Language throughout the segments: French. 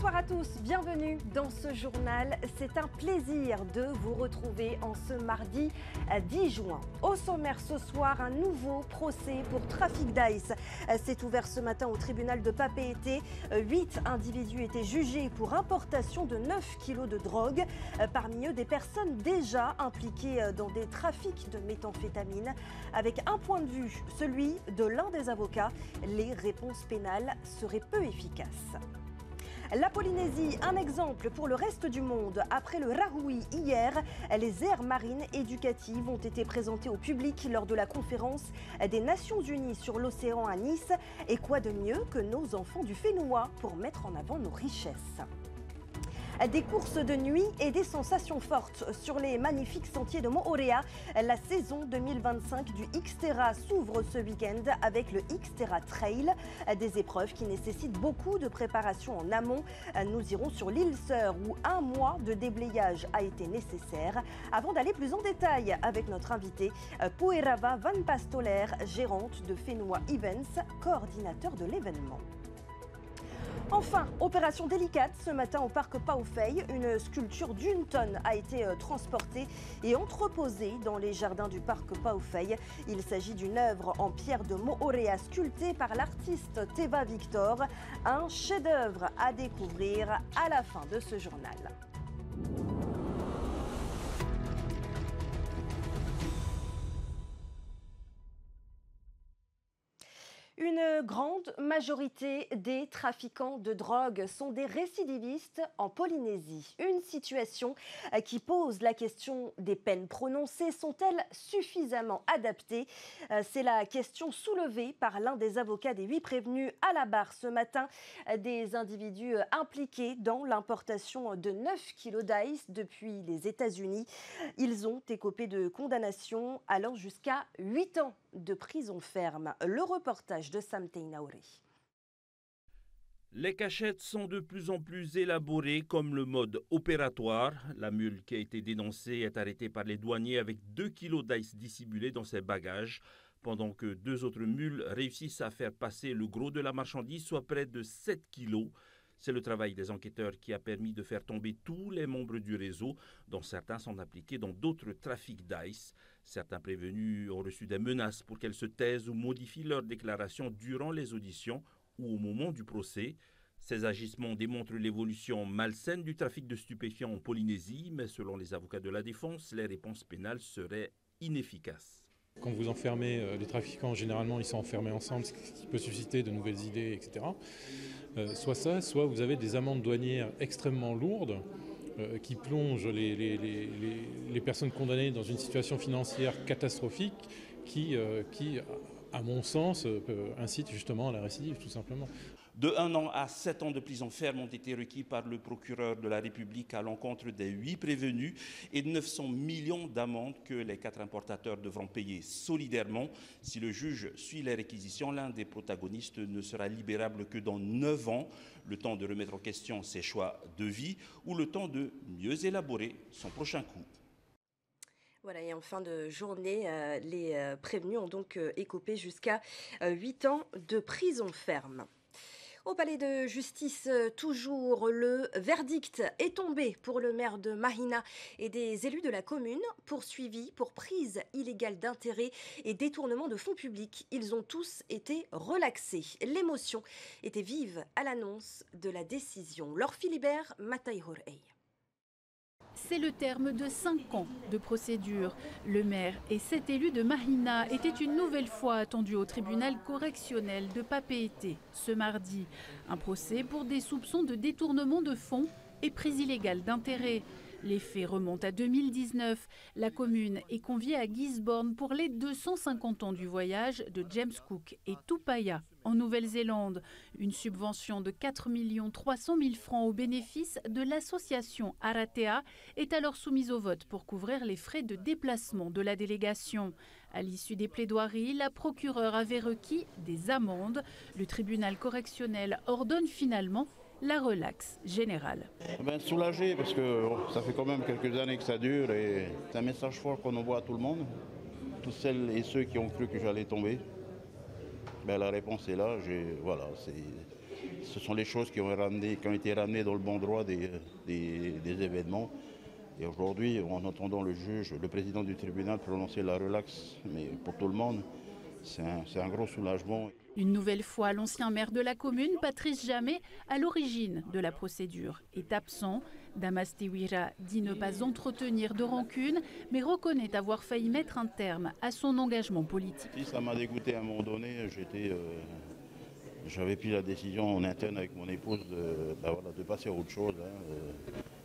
Bonsoir à tous, bienvenue dans ce journal. C'est un plaisir de vous retrouver en ce mardi 10 juin. Au sommaire ce soir, un nouveau procès pour trafic d'ice s'est ouvert ce matin au tribunal de Papeete. 8 individus étaient jugés pour importation de 9 kilos de drogue. Parmi eux, des personnes déjà impliquées dans des trafics de méthamphétamine. Avec un point de vue, celui de l'un des avocats, les réponses pénales seraient peu efficaces. La Polynésie, un exemple pour le reste du monde. Après le Rahui hier, les aires marines éducatives ont été présentées au public lors de la conférence des Nations Unies sur l'océan à Nice. Et quoi de mieux que nos enfants du Fénois pour mettre en avant nos richesses. Des courses de nuit et des sensations fortes sur les magnifiques sentiers de Moorea. La saison 2025 du Xterra s'ouvre ce week-end avec le Xterra Trail. Des épreuves qui nécessitent beaucoup de préparation en amont. Nous irons sur l'île Sœur où un mois de déblayage a été nécessaire. Avant d'aller plus en détail avec notre invitée, Puerava Van Pastoler, gérante de Fénois Events, coordinateur de l'événement. Enfin, opération délicate ce matin au parc Paufey. Une sculpture d'1 tonne a été transportée et entreposée dans les jardins du parc Paufey. Il s'agit d'une œuvre en pierre de Moorea sculptée par l'artiste Teva Victor. Un chef-d'œuvre à découvrir à la fin de ce journal. Une grande majorité des trafiquants de drogue sont des récidivistes en Polynésie. Une situation qui pose la question des peines prononcées. Sont-elles suffisamment adaptées? C'est la question soulevée par l'un des avocats des 8 prévenus à la barre ce matin. Des individus impliqués dans l'importation de 9 kilos d'ice depuis les États-Unis. Ils ont écopé de condamnations allant jusqu'à 8 ans de prison ferme. Le reportage de Sam Teinaouri. Les cachettes sont de plus en plus élaborées comme le mode opératoire. La mule qui a été dénoncée est arrêtée par les douaniers avec 2 kilos d'ice dissimulés dans ses bagages, pendant que 2 autres mules réussissent à faire passer le gros de la marchandise, soit près de 7 kilos. C'est le travail des enquêteurs qui a permis de faire tomber tous les membres du réseau, dont certains sont impliqués dans d'autres trafics d'ice. Certains prévenus ont reçu des menaces pour qu'elles se taisent ou modifient leurs déclarations durant les auditions ou au moment du procès. Ces agissements démontrent l'évolution malsaine du trafic de stupéfiants en Polynésie, mais selon les avocats de la défense, les réponses pénales seraient inefficaces. Quand vous enfermez les trafiquants, généralement ils sont enfermés ensemble, ce qui peut susciter de nouvelles idées, etc. Soit ça, soit vous avez des amendes douanières extrêmement lourdes qui plongent les personnes condamnées dans une situation financière catastrophique qui à mon sens, incite justement à la récidive, tout simplement. De 1 an à 7 ans de prison ferme ont été requis par le procureur de la République à l'encontre des 8 prévenus et de 900 millions d'amendes que les 4 importateurs devront payer solidairement. Si le juge suit les réquisitions, l'un des protagonistes ne sera libérable que dans 9 ans, le temps de remettre en question ses choix de vie ou le temps de mieux élaborer son prochain coup. Voilà, et en fin de journée, les prévenus ont donc écopé jusqu'à 8 ans de prison ferme. Au palais de justice, toujours, le verdict est tombé pour le maire de Mahina et des élus de la commune, poursuivis pour prise illégale d'intérêt et détournement de fonds publics. Ils ont tous été relaxés. L'émotion était vive à l'annonce de la décision. Laure Philibert, Mataihorei. C'est le terme de 5 ans de procédure. Le maire et 7 élus de Mahina étaient une nouvelle fois attendus au tribunal correctionnel de Papeete ce mardi. Un procès pour des soupçons de détournement de fonds et prise illégale d'intérêt. Les faits remontent à 2019. La commune est conviée à Gisborne pour les 250 ans du voyage de James Cook et Tupaya en Nouvelle-Zélande. Une subvention de 4 300 000 francs au bénéfice de l'association Aratea est alors soumise au vote pour couvrir les frais de déplacement de la délégation. À l'issue des plaidoiries, la procureure avait requis des amendes. Le tribunal correctionnel ordonne finalement la relaxe générale. Soulagé parce que ça fait quand même quelques années que ça dure et c'est un message fort qu'on envoie à tout le monde. Tous celles et ceux qui ont cru que j'allais tomber. La réponse est là. ce sont les choses qui ont été ramenées dans le bon droit des événements. Et aujourd'hui, en entendant le président du tribunal prononcer la relaxe, mais pour tout le monde, c'est un gros soulagement. Une nouvelle fois, l'ancien maire de la commune, Patrice Jamet, à l'origine de la procédure, est absent. Damas Tewira dit ne pas entretenir de rancune, mais reconnaît avoir failli mettre un terme à son engagement politique. Si ça m'a dégoûté à un moment donné, j'avais pris la décision en interne avec mon épouse de passer à autre chose.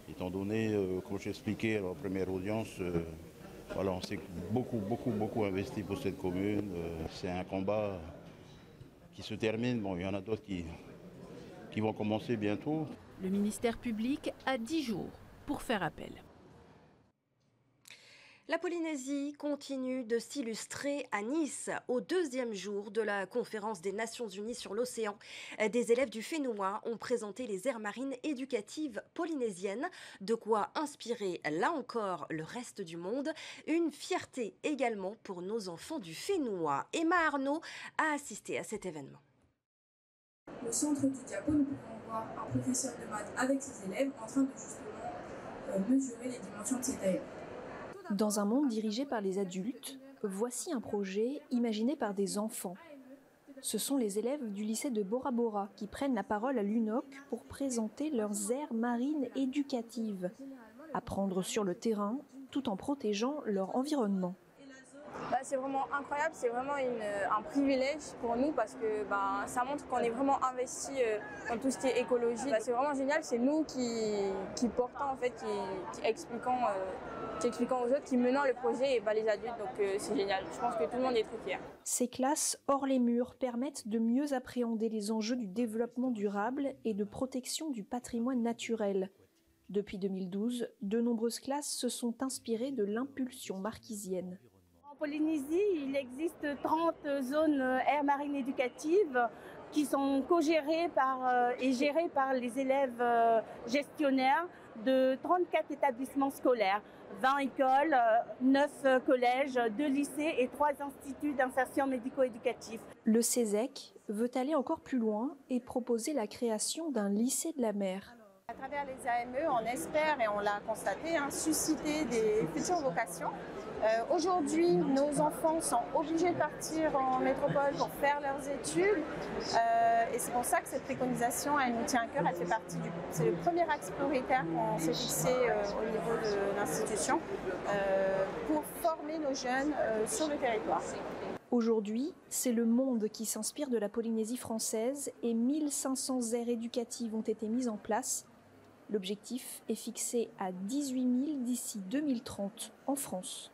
Étant donné, comme j'expliquais à la première audience, on s'est beaucoup investi pour cette commune. C'est un combat qui se termine. Bon, il y en a d'autres qui vont commencer bientôt. Le ministère public a 10 jours pour faire appel. La Polynésie continue de s'illustrer à Nice au deuxième jour de la conférence des Nations Unies sur l'océan. Des élèves du Fénois ont présenté les aires marines éducatives polynésiennes, de quoi inspirer là encore le reste du monde. Une fierté également pour nos enfants du Fénois. Emma Arnaud a assisté à cet événement. Au centre du diapo, nous pouvons voir un professeur de maths avec ses élèves en train de justement mesurer les dimensions de cette aire. Dans un monde dirigé par les adultes, voici un projet imaginé par des enfants. Ce sont les élèves du lycée de Bora Bora qui prennent la parole à l'UNOC pour présenter leurs aires marines éducatives. Apprendre sur le terrain tout en protégeant leur environnement. C'est vraiment incroyable, c'est vraiment un privilège pour nous parce que ça montre qu'on est vraiment investi dans tout ce qui est écologie. C'est vraiment génial, c'est nous qui portons en fait, qui expliquons aux autres, qui menons le projet et les adultes, donc c'est génial. Je pense que tout le monde est très fier. Ces classes hors les murs permettent de mieux appréhender les enjeux du développement durable et de protection du patrimoine naturel. Depuis 2012, de nombreuses classes se sont inspirées de l'impulsion marquisienne. En Polynésie, il existe 30 zones aires marines éducatives qui sont co-gérées et gérées par les élèves gestionnaires de 34 établissements scolaires, 20 écoles, 9 collèges, 2 lycées et 3 instituts d'insertion médico-éducatif. Le CESEC veut aller encore plus loin et proposer la création d'un lycée de la mer. À travers les AME, on espère, et on l'a constaté, susciter des futures vocations. Aujourd'hui, nos enfants sont obligés de partir en métropole pour faire leurs études et c'est pour ça que cette préconisation, elle nous tient à cœur, elle fait partie c'est le premier axe prioritaire qu'on s'est fixé au niveau de l'institution pour former nos jeunes sur le territoire. Aujourd'hui, c'est le monde qui s'inspire de la Polynésie française et 1500 aires éducatives ont été mises en place. L'objectif est fixé à 18 000 d'ici 2030 en France.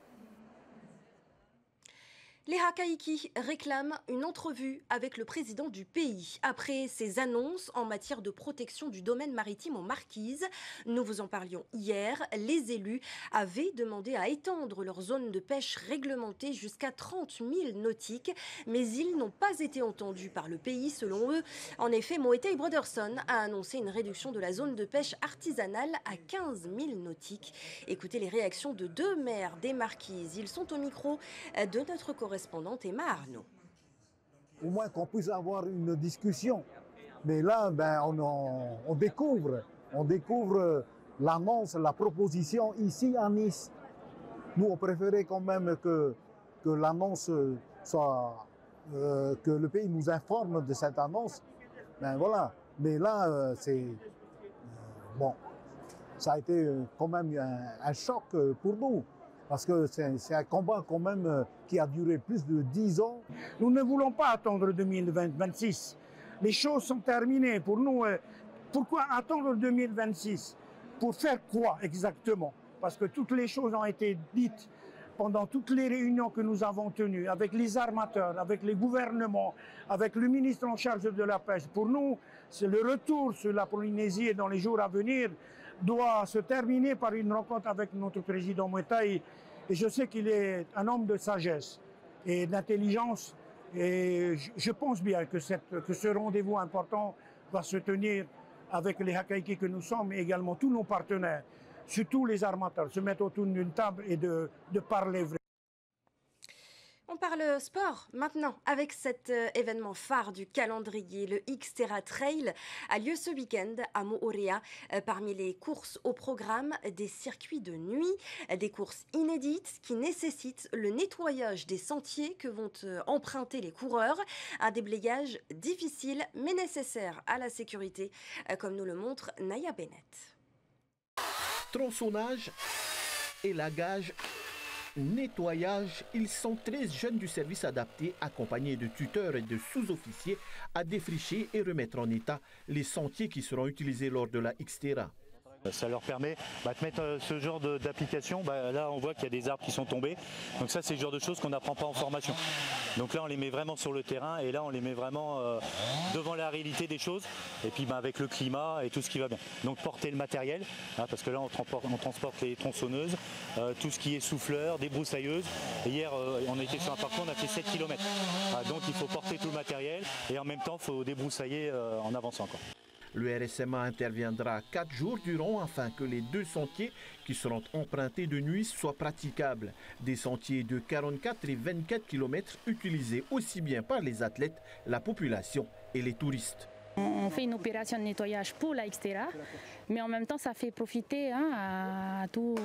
Les Hakaiki réclament une entrevue avec le président du pays. Après ses annonces en matière de protection du domaine maritime aux Marquises, nous vous en parlions hier, les élus avaient demandé à étendre leur zone de pêche réglementée jusqu'à 30 000 nautiques, mais ils n'ont pas été entendus par le pays selon eux. En effet, Moetai Broderson a annoncé une réduction de la zone de pêche artisanale à 15 000 nautiques. Écoutez les réactions de 2 maires des Marquises. Ils sont au micro de notre correspondante Emma Arnaud. Au moins qu'on puisse avoir une discussion. Mais là, on découvre l'annonce, la proposition ici à Nice. Nous, on préférait quand même que l'annonce soit, que le pays nous informe de cette annonce. Voilà. Mais là, ça a été quand même un choc pour nous. Parce que c'est un combat quand même qui a duré plus de 10 ans. Nous ne voulons pas attendre 2026. Les choses sont terminées pour nous. Pourquoi attendre 2026? Pour faire quoi exactement? Parce que toutes les choses ont été dites pendant toutes les réunions que nous avons tenues avec les armateurs, avec les gouvernements, avec le ministre en charge de la pêche. Pour nous, c'est le retour sur la Polynésie et dans les jours à venir doit se terminer par une rencontre avec notre président Moetai. Et je sais qu'il est un homme de sagesse et d'intelligence. Et je pense bien que ce rendez-vous important va se tenir avec les Hakaiki que nous sommes et également tous nos partenaires, surtout les armateurs, se mettre autour d'une table et de parler vrai. On parle le sport maintenant, avec cet événement phare du calendrier. Le Xterra Trail a lieu ce week-end à Moorea. Parmi les courses au programme, des circuits de nuit, des courses inédites qui nécessitent le nettoyage des sentiers que vont emprunter les coureurs. Un déblayage difficile mais nécessaire à la sécurité, comme nous le montre Naya Bennett. Tronçonnage, élagage, nettoyage, ils sont 13 jeunes du service adapté accompagnés de tuteurs et de sous-officiers à défricher et remettre en état les sentiers qui seront utilisés lors de la Xterra. Ça leur permet de mettre ce genre d'application. Là, on voit qu'il y a des arbres qui sont tombés. Donc ça, c'est le genre de choses qu'on n'apprend pas en formation. Donc là, on les met vraiment sur le terrain et là, on les met vraiment devant la réalité des choses. Et puis avec le climat et tout ce qui va bien. Donc porter le matériel, parce que là, on transporte les tronçonneuses, tout ce qui est souffleur, débroussailleuse. Et hier, on a été sur un parcours, on a fait 7 km. Donc il faut porter tout le matériel et en même temps, il faut débroussailler en avançant encore. Le RSMA interviendra 4 jours durant afin que les 2 sentiers qui seront empruntés de nuit soient praticables. Des sentiers de 44 et 24 km utilisés aussi bien par les athlètes, la population et les touristes. On fait une opération de nettoyage pour la Xterra, mais en même temps ça fait profiter à tout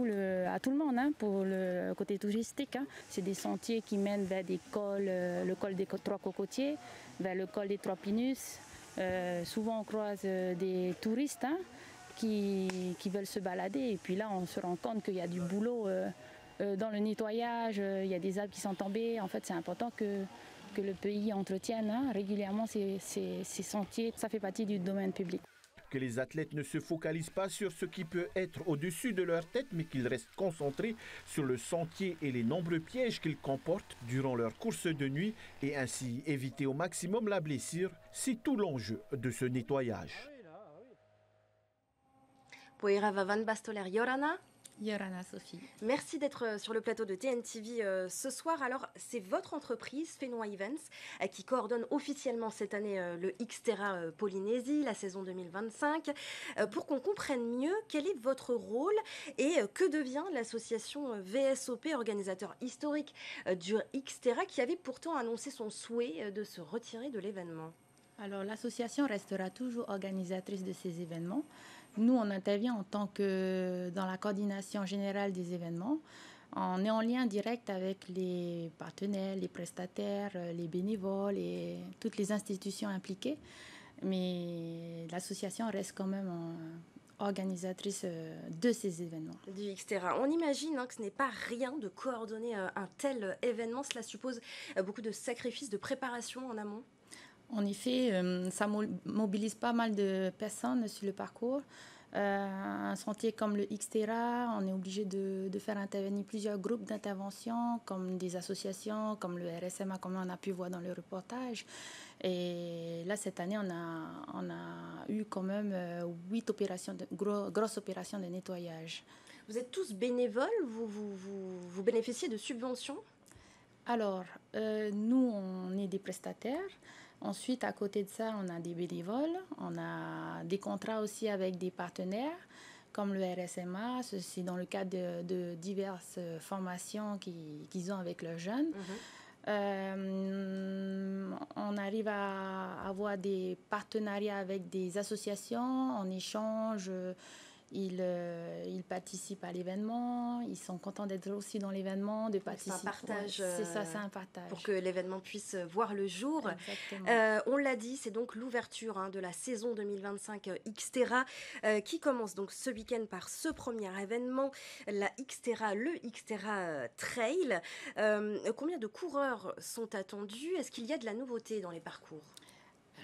le monde pour le côté touristique. C'est des sentiers qui mènent vers des cols, le col des 3 Cocotiers, vers le col des 3 Pinus. Souvent on croise des touristes qui veulent se balader et puis là on se rend compte qu'il y a du boulot dans le nettoyage, il y a des arbres qui sont tombés. En fait c'est important que le pays entretienne régulièrement ces sentiers, ça fait partie du domaine public. Que les athlètes ne se focalisent pas sur ce qui peut être au-dessus de leur tête, mais qu'ils restent concentrés sur le sentier et les nombreux pièges qu'ils comportent durant leur course de nuit et ainsi éviter au maximum la blessure. C'est tout l'enjeu de ce nettoyage. Poirava Van Bastoler Yorana. Yorana Sophie. Merci d'être sur le plateau de TNTV ce soir. Alors, c'est votre entreprise, Fenois Events, qui coordonne officiellement cette année le Xterra Polynésie, la saison 2025. Pour qu'on comprenne mieux, quel est votre rôle et que devient l'association VSOP, organisateur historique du Xterra, qui avait pourtant annoncé son souhait de se retirer de l'événement? Alors, l'association restera toujours organisatrice de ces événements. Nous, on intervient en tant que dans la coordination générale des événements. On est en lien direct avec les partenaires, les prestataires, les bénévoles et toutes les institutions impliquées. Mais l'association reste quand même organisatrice de ces événements. Du Xterra. On imagine que ce n'est pas rien de coordonner un tel événement. Cela suppose beaucoup de sacrifices, de préparation en amont. En effet, ça mobilise pas mal de personnes sur le parcours. Un sentier comme le Xterra, on est obligé de faire intervenir plusieurs groupes d'intervention, comme des associations, comme le RSMA, comme on a pu voir dans le reportage. Et là, cette année, on a eu quand même 8 opérations grosses opérations de nettoyage. Vous êtes tous bénévoles, vous bénéficiez de subventions? Alors, nous, on est des prestataires. Ensuite, à côté de ça, on a des bénévoles, on a des contrats aussi avec des partenaires, comme le RSMA, ceci dans le cadre de diverses formations qu'ils ont avec leurs jeunes. On arrive à avoir des partenariats avec des associations, en échange. Ils participent à l'événement, ils sont contents d'être aussi dans l'événement, de participer. C'est un partage. C'est ça, c'est un partage. Pour que l'événement puisse voir le jour. On l'a dit, c'est donc l'ouverture de la saison 2025 Xterra qui commence donc ce week-end par ce premier événement, le Xterra Trail. Combien de coureurs sont attendus? Est-ce qu'il y a de la nouveauté dans les parcours?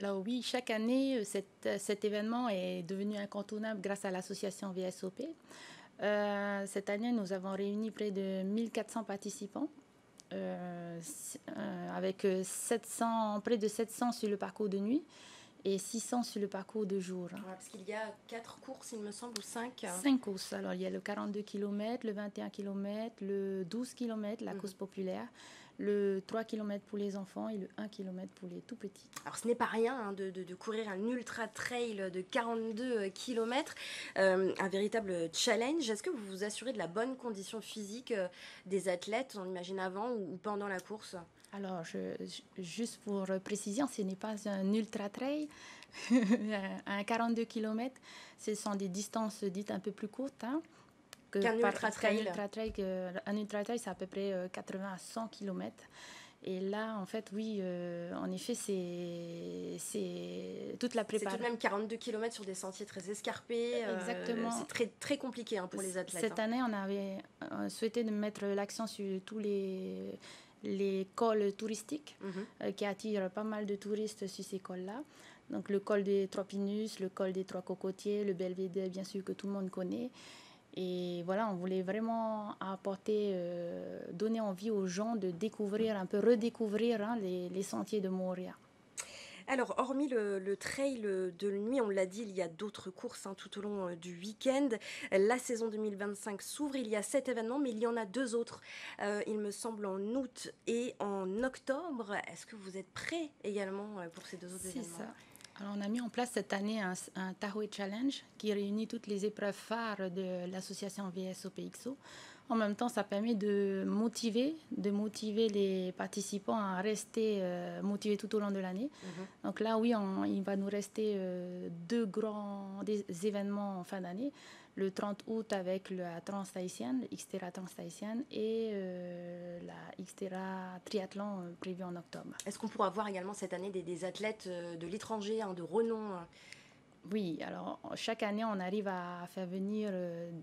Alors oui, chaque année, cet événement est devenu incontournable grâce à l'association VSOP. Cette année, nous avons réuni près de 1400 participants, avec près de 700 sur le parcours de nuit et 600 sur le parcours de jour. Parce qu'il y a 4 courses, il me semble, ou 5 5 courses. Alors, il y a le 42 km, le 21 km, le 12 km, la course populaire, le 3 km pour les enfants et le 1 km pour les tout petits. Alors ce n'est pas rien hein, de courir un ultra trail de 42 km, un véritable challenge. Est-ce que vous vous assurez de la bonne condition physique des athlètes, on imagine avant ou pendant la course? Alors, juste pour précision, ce n'est pas un ultra trail. Un 42 km, ce sont des distances dites un peu plus courtes. Hein, qu'un ultra trail. Un ultra trail, c'est à peu près 80 à 100 km. Et là, en fait, oui, en effet, c'est toute la préparation. C'est tout de même 42 km sur des sentiers très escarpés. Exactement. C'est très, très compliqué hein, pour les athlètes. Cette année, on avait souhaité de mettre l'accent sur tous les cols touristiques qui attirent pas mal de touristes sur ces cols-là. Donc le col des Trois Pinus, le col des Trois Cocotiers, le Belvédère, bien sûr, que tout le monde connaît. Et voilà, on voulait vraiment apporter, donner envie aux gens de découvrir, un peu redécouvrir hein, les sentiers de Moorea. Alors, hormis le trail de nuit, on l'a dit, il y a d'autres courses hein, tout au long du week-end. La saison 2025 s'ouvre, il y a 7 événements, mais il y en a 2 autres, il me semble, en août et en octobre. Est-ce que vous êtes prêts également pour ces 2 autres événements? C'est ça. Alors, on a mis en place cette année un Tahoe Challenge qui réunit toutes les épreuves phares de l'association VSOPXO. En même temps, ça permet de motiver les participants à rester motivés tout au long de l'année. Donc là, oui, il va nous rester 2 grands événements en fin d'année. Le 30 août avec la Trans-Tahitienne, l'Xterra Trans-Tahitienne et la Xterra Triathlon prévue en octobre. Est-ce qu'on pourra voir également cette année des athlètes de l'étranger, hein, de renom? Oui, alors chaque année, on arrive à faire venir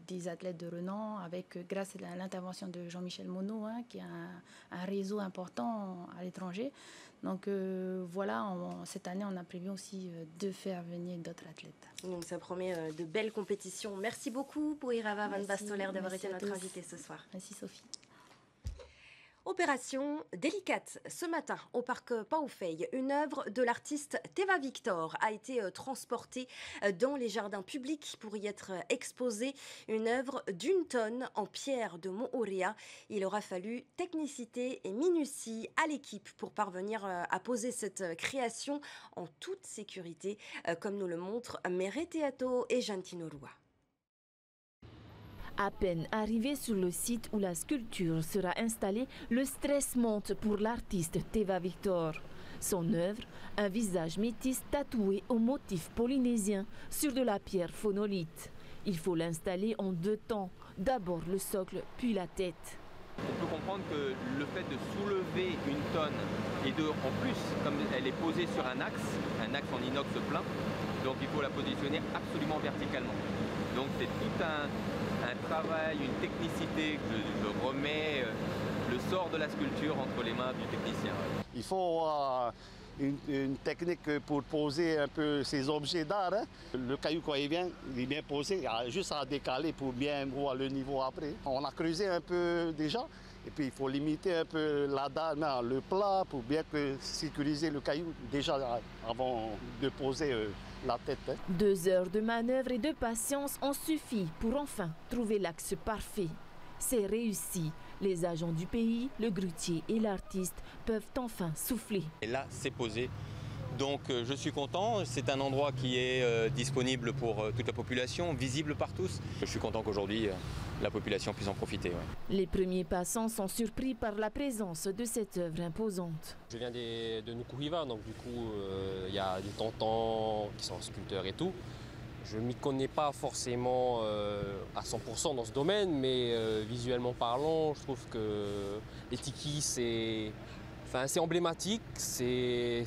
des athlètes de renom grâce à l'intervention de Jean-Michel Monod, hein, qui a un réseau important à l'étranger. Donc voilà, cette année, on a prévu aussi de faire venir d'autres athlètes. Donc ça promet de belles compétitions. Merci beaucoup pour Irava Van Bastoler d'avoir été notre invitée ce soir. Merci Sophie. Opération délicate. Ce matin, au parc Paufey, une œuvre de l'artiste Teva Victor a été transportée dans les jardins publics pour y être exposée. Une œuvre d'1 tonne en pierre de Moorea. Il aura fallu technicité et minutie à l'équipe pour parvenir à poser cette création en toute sécurité, comme nous le montrent Mere Teato et Jantino Rua. À peine arrivé sur le site où la sculpture sera installée, le stress monte pour l'artiste Teva Victor. Son œuvre, un visage métis tatoué au motif polynésien sur de la pierre phonolite. Il faut l'installer en 2 temps, d'abord le socle puis la tête. On peut comprendre que le fait de soulever 1 tonne et en plus, comme elle est posée sur un axe en inox plein, donc il faut la positionner absolument verticalement. Donc c'est tout un travail, une technicité que je remets le sort de la sculpture entre les mains du technicien. Il faut une technique pour poser un peu ces objets d'art. Hein. Le caillou, quand il vient, il est bien posé, il y a juste à décaler pour bien voir le niveau après. On a creusé un peu déjà, et puis il faut limiter un peu la dalle, le plat, pour bien sécuriser le caillou déjà avant de poser la tête. Hein. 2 heures de manœuvre et de patience ont suffi pour enfin trouver l'axe parfait. C'est réussi. Les agents du pays, le grutier et l'artiste peuvent enfin souffler. Et là, c'est posé. Donc je suis content. C'est un endroit qui est disponible pour toute la population, visible par tous. Je suis content qu'aujourd'hui, la population puisse en profiter. Ouais. Les premiers passants sont surpris par la présence de cette œuvre imposante. Je viens de Nukuhiva, donc du coup, il y a des tontons qui sont sculpteurs et tout. Je ne m'y connais pas forcément à 100% dans ce domaine, mais visuellement parlant, je trouve que les tikis, c'est emblématique, c'est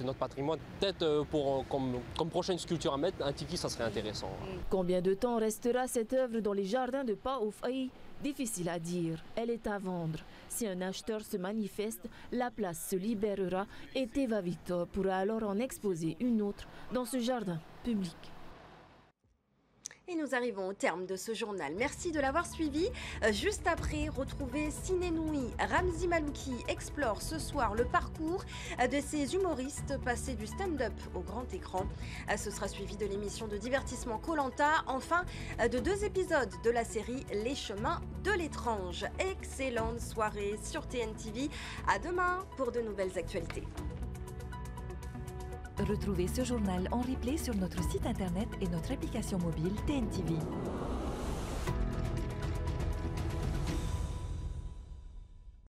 notre patrimoine. Peut-être comme prochaine sculpture à mettre, un tiki, ça serait intéressant. Combien de temps restera cette œuvre dans les jardins de Paufey? Difficile à dire, elle est à vendre. Si un acheteur se manifeste, la place se libérera et Teva Victor pourra alors en exposer une autre dans ce jardin public. Et nous arrivons au terme de ce journal. Merci de l'avoir suivi. Juste après, retrouvez Ciné Noui. Ramzi Malouki explore ce soir le parcours de ces humoristes passés du stand-up au grand écran. Ce sera suivi de l'émission de divertissement Koh-Lanta. Enfin, de 2 épisodes de la série Les Chemins de l'étrange. Excellente soirée sur TNTV. À demain pour de nouvelles actualités. Retrouvez ce journal en replay sur notre site internet et notre application mobile TNTV.